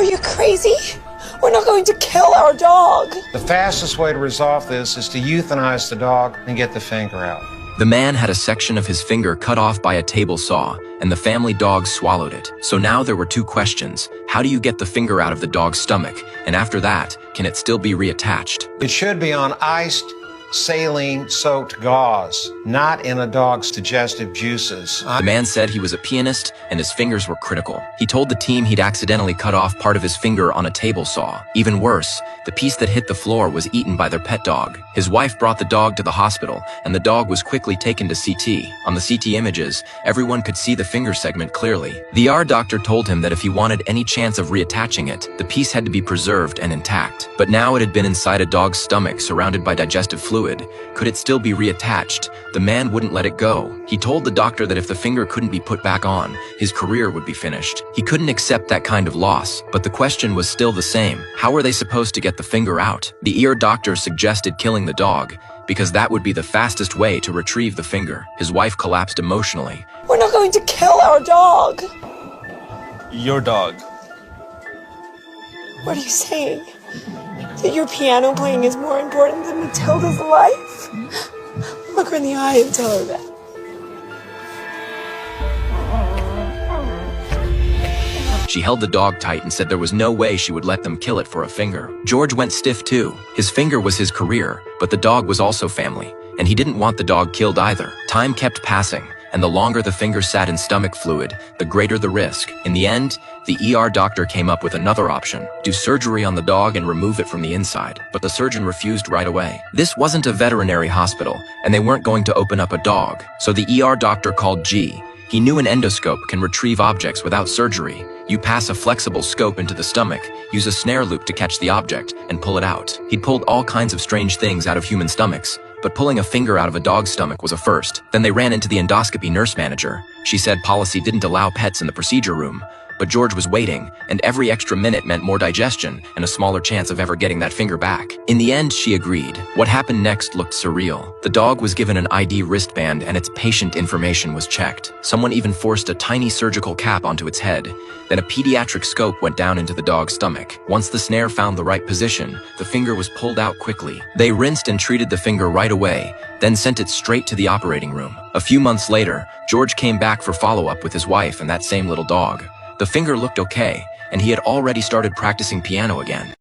Are you crazy? We're not going to kill our dog. The fastest way to resolve this is to euthanize the dog and get the finger out. The man had a section of his finger cut off by a table saw, and the family dog swallowed it. So now there were two questions. How do you get the finger out of the dog's stomach? And after that, can it still be reattached? It should be on iced, saline-soaked gauze, not in a dog's digestive juices. The man said he was a pianist and his fingers were critical. He told the team he'd accidentally cut off part of his finger on a table saw. Even worse, the piece that hit the floor was eaten by their pet dog. His wife brought the dog to the hospital, and the dog was quickly taken to CT. On the CT images, everyone could see the finger segment clearly. The ER doctor told him that if he wanted any chance of reattaching it, the piece had to be preserved and intact. But now it had been inside a dog's stomach surrounded by digestive fluid. Could it still be reattached? The man wouldn't let it go. He told the doctor that if the finger couldn't be put back on, his career would be finished. He couldn't accept that kind of loss, but the question was still the same. How were they supposed to get the finger out? The ER doctor suggested killing the dog, because that would be the fastest way to retrieve the finger. His wife collapsed emotionally. We're not going to kill our dog. Your dog. What are you saying? That your piano playing is more important than Matilda's life? Look her in the eye and tell her that. She held the dog tight and said there was no way she would let them kill it for a finger. George went stiff too. His finger was his career, but the dog was also family, and he didn't want the dog killed either. Time kept passing, and the longer the finger sat in stomach fluid, the greater the risk. In the end, the ER doctor came up with another option: do surgery on the dog and remove it from the inside. But the surgeon refused right away. This wasn't a veterinary hospital, and they weren't going to open up a dog. So the ER doctor called G. He knew an endoscope can retrieve objects without surgery. You pass a flexible scope into the stomach, use a snare loop to catch the object, and pull it out. He'd pulled all kinds of strange things out of human stomachs, but pulling a finger out of a dog's stomach was a first. Then they ran into the endoscopy nurse manager. She said policy didn't allow pets in the procedure room, but George was waiting, and every extra minute meant more digestion and a smaller chance of ever getting that finger back. In the end, she agreed. What happened next looked surreal. The dog was given an ID wristband and its patient information was checked. Someone even forced a tiny surgical cap onto its head. Then a pediatric scope went down into the dog's stomach. Once the snare found the right position, the finger was pulled out quickly. They rinsed and treated the finger right away, then sent it straight to the operating room. A few months later, George came back for follow-up with his wife and that same little dog. The finger looked okay, and he had already started practicing piano again.